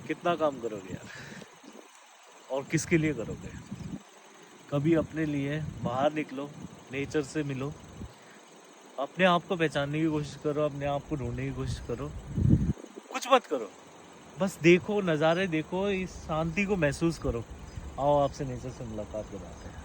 कितना काम करोगे यार, और किसके लिए करोगे? कभी अपने लिए बाहर निकलो, नेचर से मिलो, अपने आप को पहचानने की कोशिश करो, अपने आप को ढूंढने की कोशिश करो। कुछ मत करो, बस देखो, नज़ारे देखो, इस शांति को महसूस करो। आओ आपसे नेचर से मुलाकात कराते हैं।